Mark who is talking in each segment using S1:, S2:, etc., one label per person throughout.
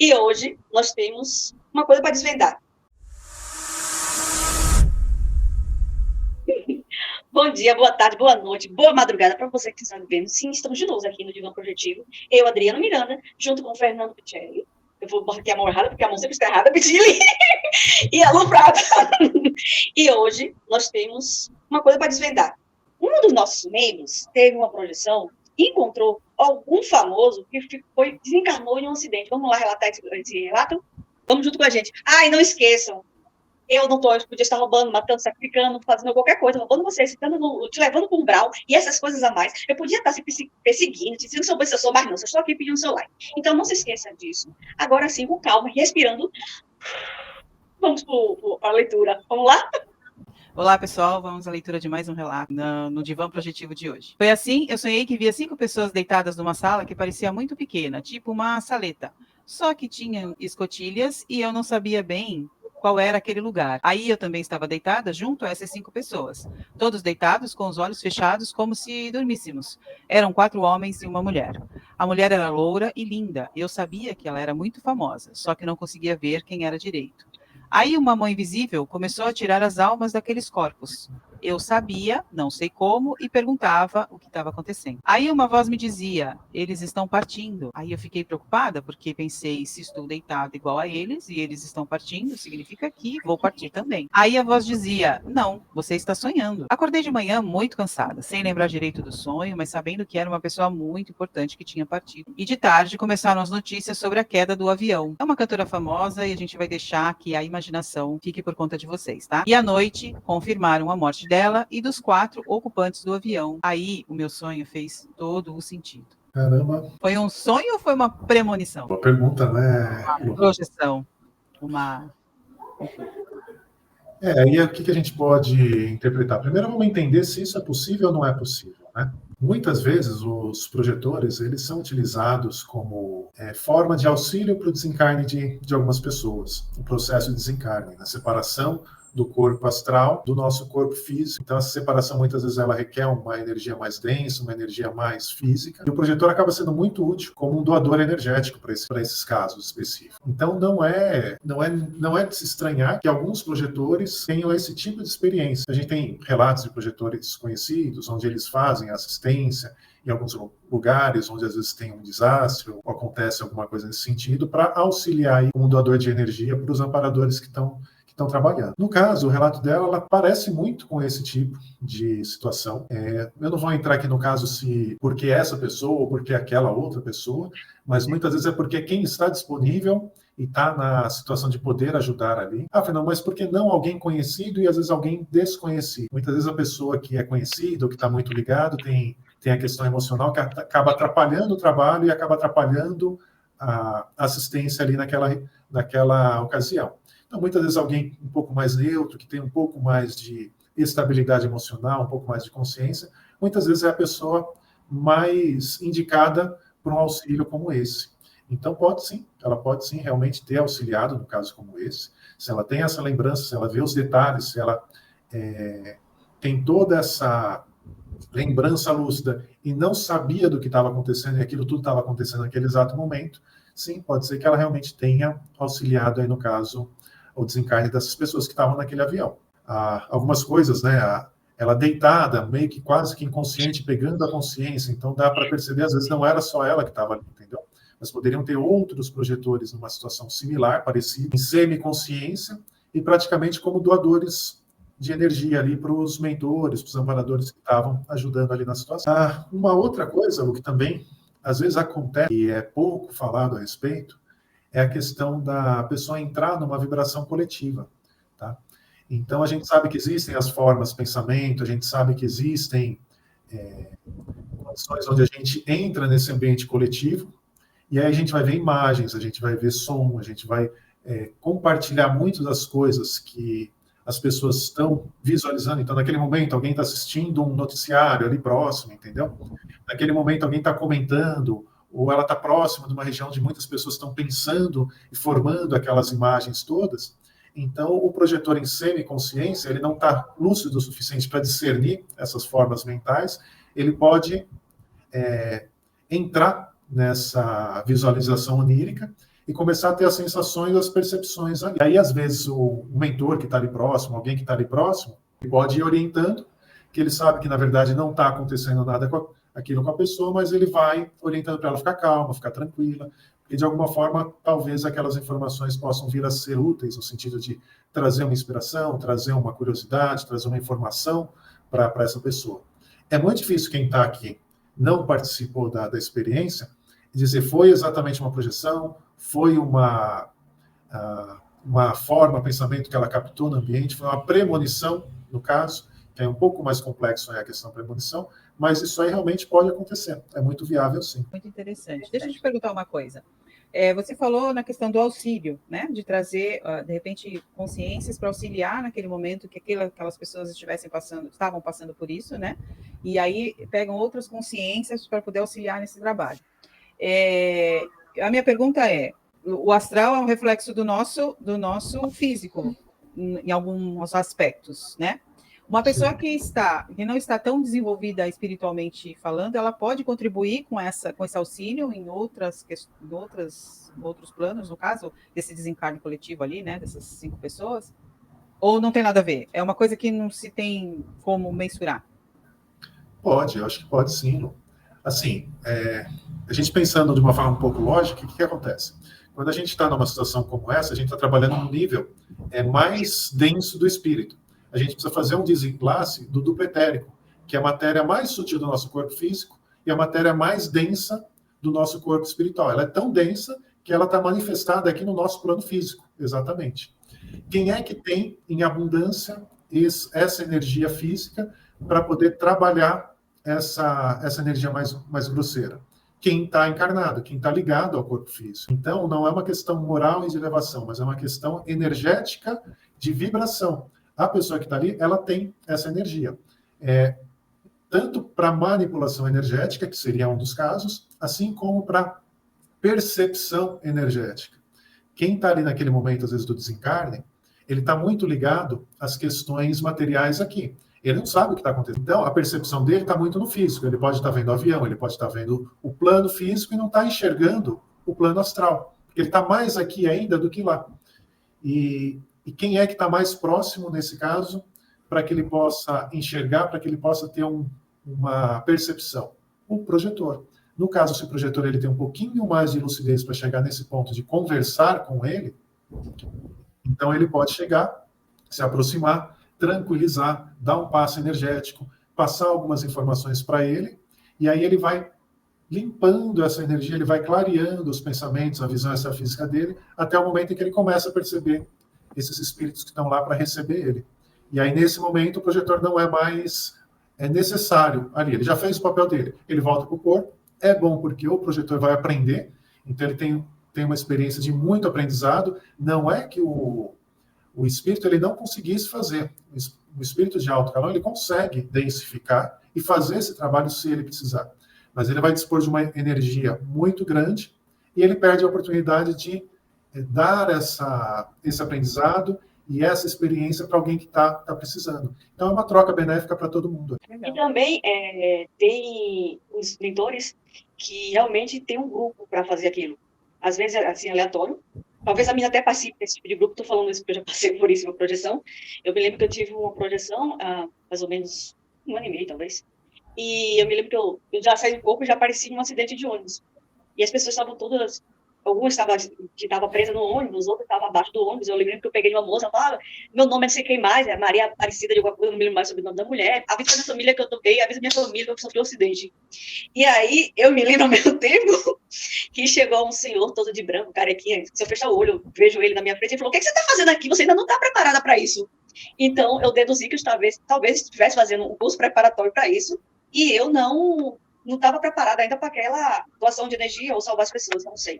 S1: E hoje nós temos uma coisa para desvendar. Bom dia, boa tarde, boa noite, boa madrugada para você que está vendo. Sim, estamos de novo aqui no Divã Projetivo. Eu, Adriano Miranda, junto com o Fernando Picelli. Eu vou marcar a mão errada, porque a mão sempre está errada, Picelli. E a Lu Prata. E hoje nós temos uma coisa para desvendar. Um dos nossos membros teve uma projeção e encontrou algum famoso que desencarnou em um acidente. Vamos lá relatar esse relato? Vamos junto com a gente. Ah, e não esqueçam, eu podia estar roubando, matando, sacrificando, fazendo qualquer coisa, roubando vocês, te levando para um umbral e essas coisas a mais. Eu podia estar se perseguindo, te dizendo sobre se eu sou, mas não, eu estou aqui pedindo seu like. Então não se esqueça disso. Agora sim, com calma, respirando. Vamos para a leitura. Vamos lá?
S2: Olá, pessoal. Vamos à leitura de mais um relato no Divã Projetivo de hoje. Foi assim, eu sonhei que via 5 pessoas deitadas numa sala que parecia muito pequena, tipo uma saleta. Só que tinha escotilhas e eu não sabia bem qual era aquele lugar. Aí eu também estava deitada junto a essas 5 pessoas. Todos deitados, com os olhos fechados, como se dormíssemos. Eram 4 homens e uma mulher. A mulher era loura e linda. Eu sabia que ela era muito famosa, só que não conseguia ver quem era direito. Aí uma mão invisível começou a tirar as almas daqueles corpos. Eu sabia, não sei como, e perguntava o que estava acontecendo. Aí uma voz me dizia, eles estão partindo. Aí eu fiquei preocupada, porque pensei, se estou deitada igual a eles, e eles estão partindo, significa que vou partir também. Aí a voz dizia, não, você está sonhando. Acordei de manhã muito cansada, sem lembrar direito do sonho, mas sabendo que era uma pessoa muito importante que tinha partido. E de tarde começaram as notícias sobre a queda do avião. É uma cantora famosa e a gente vai deixar que a imaginação fique por conta de vocês, tá? E à noite confirmaram a morte dela e dos 4 ocupantes do avião. Aí o meu sonho fez todo o sentido.
S3: Caramba.
S2: Foi um sonho ou foi uma premonição?
S3: Boa pergunta, né?
S2: Uma projeção.
S3: Aí o que a gente pode interpretar? Primeiro vamos entender se isso é possível ou não é possível, né? Muitas vezes os projetores eles são utilizados como forma de auxílio para o desencarne de algumas pessoas, o processo de desencarne, a separação do corpo astral do nosso corpo físico. Então essa separação muitas vezes ela requer uma energia mais densa, uma energia mais física, e o projetor acaba sendo muito útil como um doador energético para esses casos específicos. Então não é de se estranhar que alguns projetores tenham esse tipo de experiência. A gente tem relatos de projetores conhecidos onde eles fazem assistência em alguns lugares onde às vezes tem um desastre ou acontece alguma coisa nesse sentido para auxiliar aí um doador de energia para os amparadores que estão trabalhando. No caso, o relato dela, ela parece muito com esse tipo de situação. Eu não vou entrar aqui no caso se porque essa pessoa ou porque aquela outra pessoa, mas muitas vezes é porque quem está disponível e está na situação de poder ajudar ali. Afinal, mas por que não alguém conhecido e às vezes alguém desconhecido? Muitas vezes a pessoa que é conhecida ou que está muito ligado tem a questão emocional que acaba atrapalhando o trabalho e acaba atrapalhando a assistência ali naquela ocasião. Então, muitas vezes alguém um pouco mais neutro, que tem um pouco mais de estabilidade emocional, um pouco mais de consciência, muitas vezes é a pessoa mais indicada para um auxílio como esse. Então, ela pode sim realmente ter auxiliado no caso como esse. Se ela tem essa lembrança, se ela vê os detalhes, se ela tem toda essa lembrança lúcida e não sabia do que estava acontecendo e aquilo tudo estava acontecendo naquele exato momento, sim, pode ser que ela realmente tenha auxiliado aí no caso o desencarne dessas pessoas que estavam naquele avião. Algumas coisas, né? Ela deitada, meio que quase que inconsciente, pegando a consciência, então dá para perceber, às vezes não era só ela que estava ali, entendeu? Mas poderiam ter outros projetores numa situação similar, parecida, em semiconsciência, e praticamente como doadores de energia ali para os mentores, para os amparadores que estavam ajudando ali na situação. Uma outra coisa, o que também às vezes acontece, e é pouco falado a respeito, é a questão da pessoa entrar numa vibração coletiva, tá? Então, a gente sabe que existem as formas de pensamento, a gente sabe que existem condições onde a gente entra nesse ambiente coletivo, e aí a gente vai ver imagens, a gente vai ver som, a gente vai compartilhar muitas das coisas que as pessoas estão visualizando. Então, naquele momento, alguém está assistindo um noticiário ali próximo, entendeu? Naquele momento, alguém está comentando, ou ela está próxima de uma região onde muitas pessoas estão pensando e formando aquelas imagens todas. Então, o projetor em semiconsciência, ele não está lúcido o suficiente para discernir essas formas mentais, ele pode entrar nessa visualização onírica e começar a ter as sensações, as percepções ali. Aí, às vezes, o mentor que está ali próximo, alguém que está ali próximo, pode ir orientando, que ele sabe que, na verdade, não está acontecendo nada com aquilo com a pessoa, mas ele vai orientando para ela ficar calma, ficar tranquila, e, de alguma forma, talvez aquelas informações possam vir a ser úteis, no sentido de trazer uma inspiração, trazer uma curiosidade, trazer uma informação para essa pessoa. É muito difícil quem está aqui não participou da experiência dizer foi exatamente uma projeção, foi uma forma, pensamento que ela captou no ambiente, foi uma premonição, no caso, que é um pouco mais complexo a questão da premonição, mas isso aí realmente pode acontecer. É muito viável, sim.
S2: Muito interessante. Deixa eu te perguntar uma coisa. Você falou na questão do auxílio, né? De trazer, de repente, consciências para auxiliar naquele momento que aquelas pessoas estavam passando por isso, né? E aí pegam outras consciências para poder auxiliar nesse trabalho. A minha pergunta é: o astral é um reflexo do nosso físico, em alguns aspectos, né? Uma pessoa que não está tão desenvolvida espiritualmente falando, ela pode contribuir com esse auxílio em outros planos, no caso, desse desencarne coletivo ali, né, dessas 5 pessoas? Ou não tem nada a ver? É uma coisa que não se tem como mensurar?
S3: Pode, eu acho que pode sim. Assim, a gente pensando de uma forma um pouco lógica, o que acontece? Quando a gente está numa situação como essa, a gente está trabalhando num nível mais denso do espírito. A gente precisa fazer um desenlace do duplo etérico, que é a matéria mais sutil do nosso corpo físico e a matéria mais densa do nosso corpo espiritual. Ela é tão densa que ela está manifestada aqui no nosso plano físico, exatamente. Quem é que tem em abundância essa energia física para poder trabalhar essa energia mais grosseira? Quem está encarnado, quem está ligado ao corpo físico. Então, não é uma questão moral e de elevação, mas é uma questão energética de vibração. A pessoa que está ali, ela tem essa energia. Tanto para manipulação energética, que seria um dos casos, assim como para percepção energética. Quem está ali naquele momento, às vezes, do desencarne, ele está muito ligado às questões materiais aqui. Ele não sabe o que está acontecendo. Então, a percepção dele está muito no físico. Ele pode estar vendo o avião, ele pode estar vendo o plano físico e não está enxergando o plano astral. Ele está mais aqui ainda do que lá. E quem é que está mais próximo, nesse caso, para que ele possa enxergar, para que ele possa ter uma percepção? O projetor. No caso, se o projetor ele tem um pouquinho mais de lucidez para chegar nesse ponto de conversar com ele, então ele pode chegar, se aproximar, tranquilizar, dar um passo energético, passar algumas informações para ele, e aí ele vai limpando essa energia, ele vai clareando os pensamentos, a visão extrafísica dele, até o momento em que ele começa a perceber esses espíritos que estão lá para receber ele. E aí, nesse momento, o projetor não é mais necessário ali. Ele já fez o papel dele. Ele volta para o corpo. É bom porque o projetor vai aprender. Então, ele tem uma experiência de muito aprendizado. Não é que o espírito ele não conseguisse fazer. O espírito de alto calão, ele consegue densificar e fazer esse trabalho se ele precisar. Mas ele vai dispor de uma energia muito grande e ele perde a oportunidade de dar esse aprendizado e essa experiência para alguém que está precisando. Então, é uma troca benéfica para todo mundo.
S1: E também tem os mentores que realmente tem um grupo para fazer aquilo. Às vezes é assim, aleatório. Talvez a minha até participe desse tipo de grupo. Estou falando isso porque eu já passei por isso, uma projeção. Eu me lembro que eu tive uma projeção há mais ou menos 1 ano e meio, talvez. E eu me lembro que eu já saí do corpo e já apareci em um acidente de ônibus. E as pessoas estavam todas... Algumas estavam presas no ônibus, outras estavam abaixo do ônibus. Eu lembro que eu peguei uma moça e falava, meu nome é não sei quem mais, é Maria Aparecida de alguma coisa, não me lembro mais sobre o nome da mulher. Avisa da família que eu toquei, avisa minha família que eu sofri um acidente. E aí, eu me lembro ao mesmo tempo que chegou um senhor todo de branco, carequinha. Se eu fechar o olho, eu vejo ele na minha frente e falou, o que você está fazendo aqui? Você ainda não está preparada para isso. Então, eu deduzi que eu talvez estivesse fazendo um curso preparatório para isso, e eu não estava preparada ainda para aquela doação de energia ou salvar as pessoas, não sei.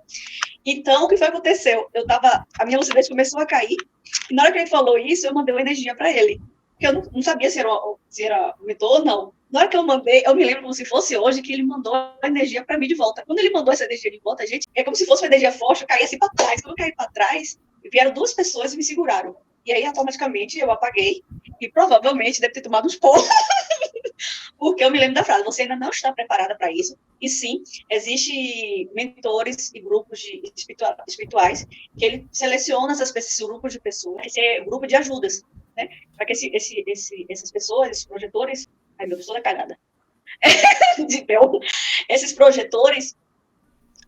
S1: Então, o que foi que aconteceu? A minha lucidez começou a cair, e na hora que ele falou isso, eu mandei uma energia para ele. Porque eu não sabia se era um mentor ou não. Na hora que eu mandei, eu me lembro como se fosse hoje que ele mandou a energia para mim de volta. Quando ele mandou essa energia de volta, gente, é como se fosse uma energia forte, eu caí assim para trás. Quando eu caí para trás, vieram 2 pessoas e me seguraram. E aí, automaticamente, eu apaguei, e provavelmente deve ter tomado uns porros, Porque eu me lembro da frase, você ainda não está preparada para isso. E sim, existe mentores e grupos espirituais que ele seleciona esses grupos de pessoas, esse é grupo de ajudas, né? Para que essas pessoas, esses projetores, ai meu Deus, toda cagada, de Bel, esses projetores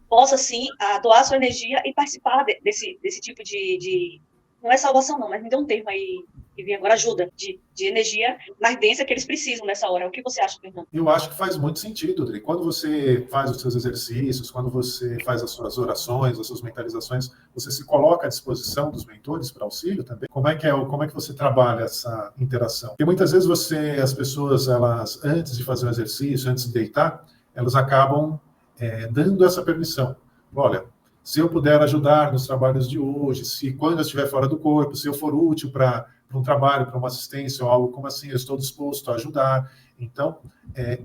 S1: possam sim doar sua energia e participar desse tipo de não é salvação não, mas me deu um termo aí que vem agora, ajuda, de energia mais densa que eles precisam nessa hora. O que você acha, Fernando?
S3: Eu acho que faz muito sentido, Dri. Quando você faz os seus exercícios, quando você faz as suas orações, as suas mentalizações, você se coloca à disposição dos mentores para auxílio também? Como é que você trabalha essa interação? Porque muitas vezes as pessoas, elas, antes de fazer o exercício, antes de deitar, elas acabam dando essa permissão. Olha, se eu puder ajudar nos trabalhos de hoje, se quando eu estiver fora do corpo, se eu for útil para um trabalho, para uma assistência ou algo como assim, eu estou disposto a ajudar. Então,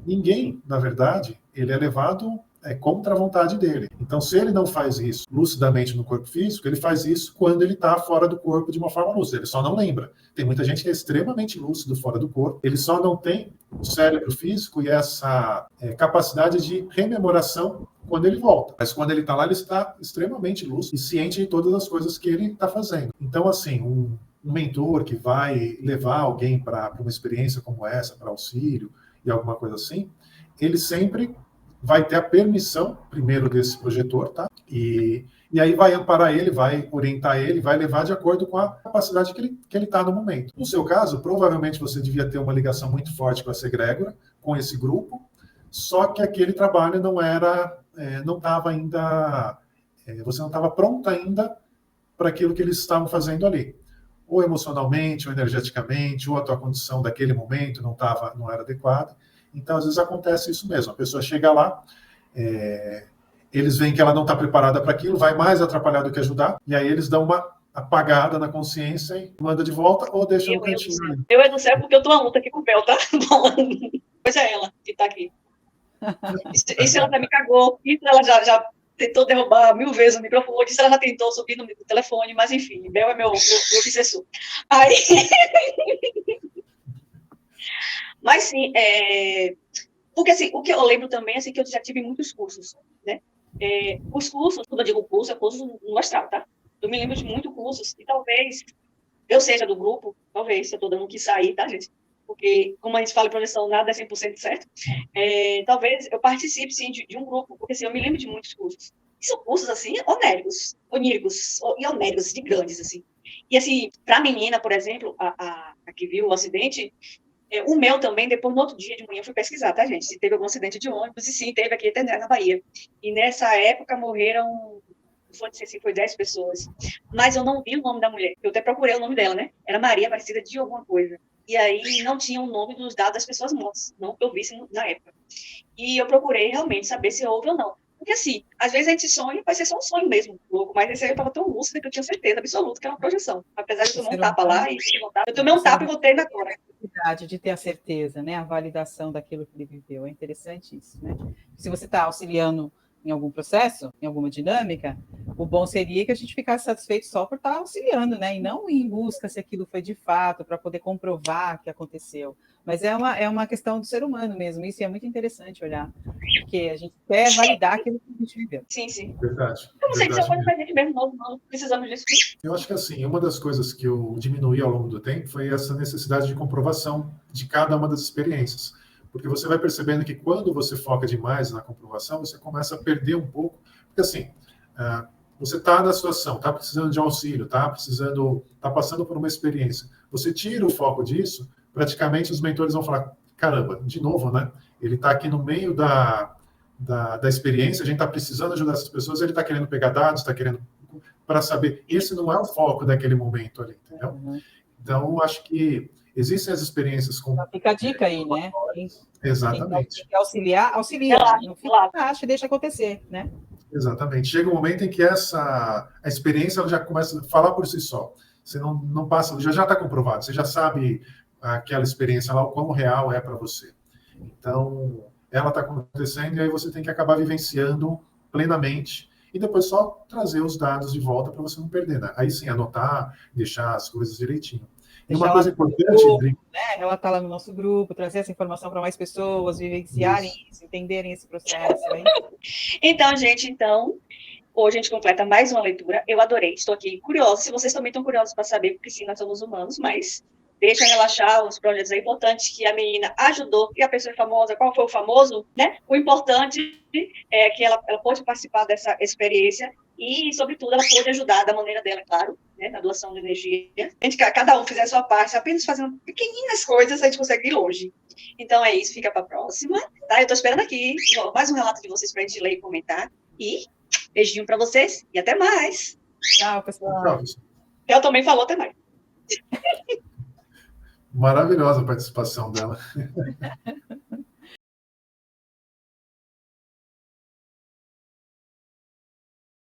S3: ninguém, na verdade, ele é levado contra a vontade dele. Então, se ele não faz isso lucidamente no corpo físico, ele faz isso quando ele está fora do corpo de uma forma lúcida. Ele só não lembra. Tem muita gente que é extremamente lúcido fora do corpo, ele só não tem o cérebro físico e essa capacidade de rememoração quando ele volta. Mas quando ele está lá, ele está extremamente lúcido e ciente de todas as coisas que ele está fazendo. Então, assim, um mentor que vai levar alguém para uma experiência como essa, para auxílio e alguma coisa assim, ele sempre vai ter a permissão, primeiro, desse projetor, tá? E aí vai amparar ele, vai orientar ele, vai levar de acordo com a capacidade que ele está no momento. No seu caso, provavelmente você devia ter uma ligação muito forte com essa egrégora, com esse grupo, só que aquele trabalho não estava ainda, você não estava pronta ainda para aquilo que eles estavam fazendo ali. Ou emocionalmente, ou energeticamente, ou a tua condição daquele momento não era adequada. Então, às vezes acontece isso mesmo. A pessoa chega lá, eles veem que ela não está preparada para aquilo, vai mais atrapalhar do que ajudar, e aí eles dão uma apagada na consciência e manda de volta ou deixa no cantinho.
S1: Eu é do céu porque eu tô uma luta aqui com o Bel, tá? Pois é ela que tá aqui. Isso ela já me cagou, isso ela já tentou derrubar 1000 vezes o microfone, isso ela já tentou subir no telefone, mas enfim, Bel é meu obsessor. Aí... Mas sim, porque assim, o que eu lembro também, assim, que eu já tive muitos cursos, né? Os cursos, quando eu digo curso, é curso no astral, tá? Eu me lembro de muitos cursos, e talvez eu seja do grupo, talvez, se eu tô dando que sair, tá, gente? Porque, como a gente fala em projeção, nada é 100% certo. Talvez eu participe, sim, de um grupo, porque, assim, eu me lembro de muitos cursos. E são cursos, assim, oníricos e onéricos, de grandes, assim. E, assim, para a menina, por exemplo, a que viu o acidente, o meu também, depois, no outro dia de manhã, eu fui pesquisar, tá, gente? Se teve algum acidente de ônibus, e sim, teve aqui em Tendé, na Bahia. E nessa época morreram, não sei se foi 10 pessoas, mas eu não vi o nome da mulher. Eu até procurei o nome dela, né? Era Maria Aparecida de alguma coisa. E aí não tinha o nome dos dados das pessoas mortas, não que eu visse na época. E eu procurei realmente saber se houve ou não. Porque assim, às vezes a gente sonha, vai ser só um sonho mesmo, louco, mas esse aí eu estava tão lúcida que eu tinha certeza absoluta que era uma projeção. Apesar de eu tomar um tapa lá e eu tomei um tapa e voltei na cor.
S2: De ter a certeza, né? A validação daquilo que ele viveu. É interessante isso, né? Se você está auxiliando em algum processo, em alguma dinâmica, o bom seria que a gente ficasse satisfeito só por estar auxiliando, né? E não ir em busca se aquilo foi de fato, para poder comprovar que aconteceu. Mas é uma questão do ser humano mesmo, isso é muito interessante olhar, porque a gente quer validar aquilo que a gente viveu.
S1: Sim, sim.
S3: Verdade.
S1: Eu não sei se é coisa pra gente mesmo, não precisamos disso.
S3: Eu acho que, assim, uma das coisas que eu diminuí ao longo do tempo foi essa necessidade de comprovação de cada uma das experiências. Porque você vai percebendo que quando você foca demais na comprovação, você começa a perder um pouco. Porque, assim, você está na situação, está precisando de auxílio, está passando por uma experiência. Você tira o foco disso, praticamente os mentores vão falar, caramba, de novo, né? Ele está aqui no meio da experiência, a gente está precisando ajudar essas pessoas, ele está querendo pegar dados, está querendo para saber. Esse não é o foco daquele momento ali, entendeu?
S2: Uhum.
S3: Então, acho que existem as experiências com...
S2: Fica a dica aí, né?
S3: Exatamente.
S2: Quem auxilia. Não fica acha e deixa acontecer, né?
S3: Exatamente. Chega um momento em que a experiência ela já começa a falar por si só. Você não passa, já está comprovado, você já sabe aquela experiência lá, o quão real é para você. Então, ela está acontecendo e aí você tem que acabar vivenciando plenamente e depois só trazer os dados de volta para você não perder, né? Aí sim, anotar, deixar as coisas direitinho. E uma
S2: Deixar
S3: coisa
S2: lá
S3: importante, Dri,
S2: né, relatar lá no nosso grupo, trazer essa informação para mais pessoas, vivenciarem isso, entenderem esse processo. Aí.
S1: Então, gente, hoje a gente completa mais uma leitura. Eu adorei, estou aqui curiosa. Se vocês também estão curiosos para saber, porque sim, nós somos humanos, mas deixa relaxar os projetos. É importante que a menina ajudou, e a pessoa é famosa, qual foi o famoso, né? O importante é que ela pôde participar dessa experiência e, sobretudo, ela pôde ajudar da maneira dela, claro, né? Na doação de energia. Cada um fizer a sua parte, apenas fazendo pequeninas coisas, a gente consegue ir longe. Então é isso, fica para a próxima. Tá? Eu estou esperando aqui mais um relato de vocês para a gente ler e comentar. E beijinho para vocês e até mais.
S2: Tchau, pessoal.
S1: Eu também falou até mais.
S3: Maravilhosa a participação dela.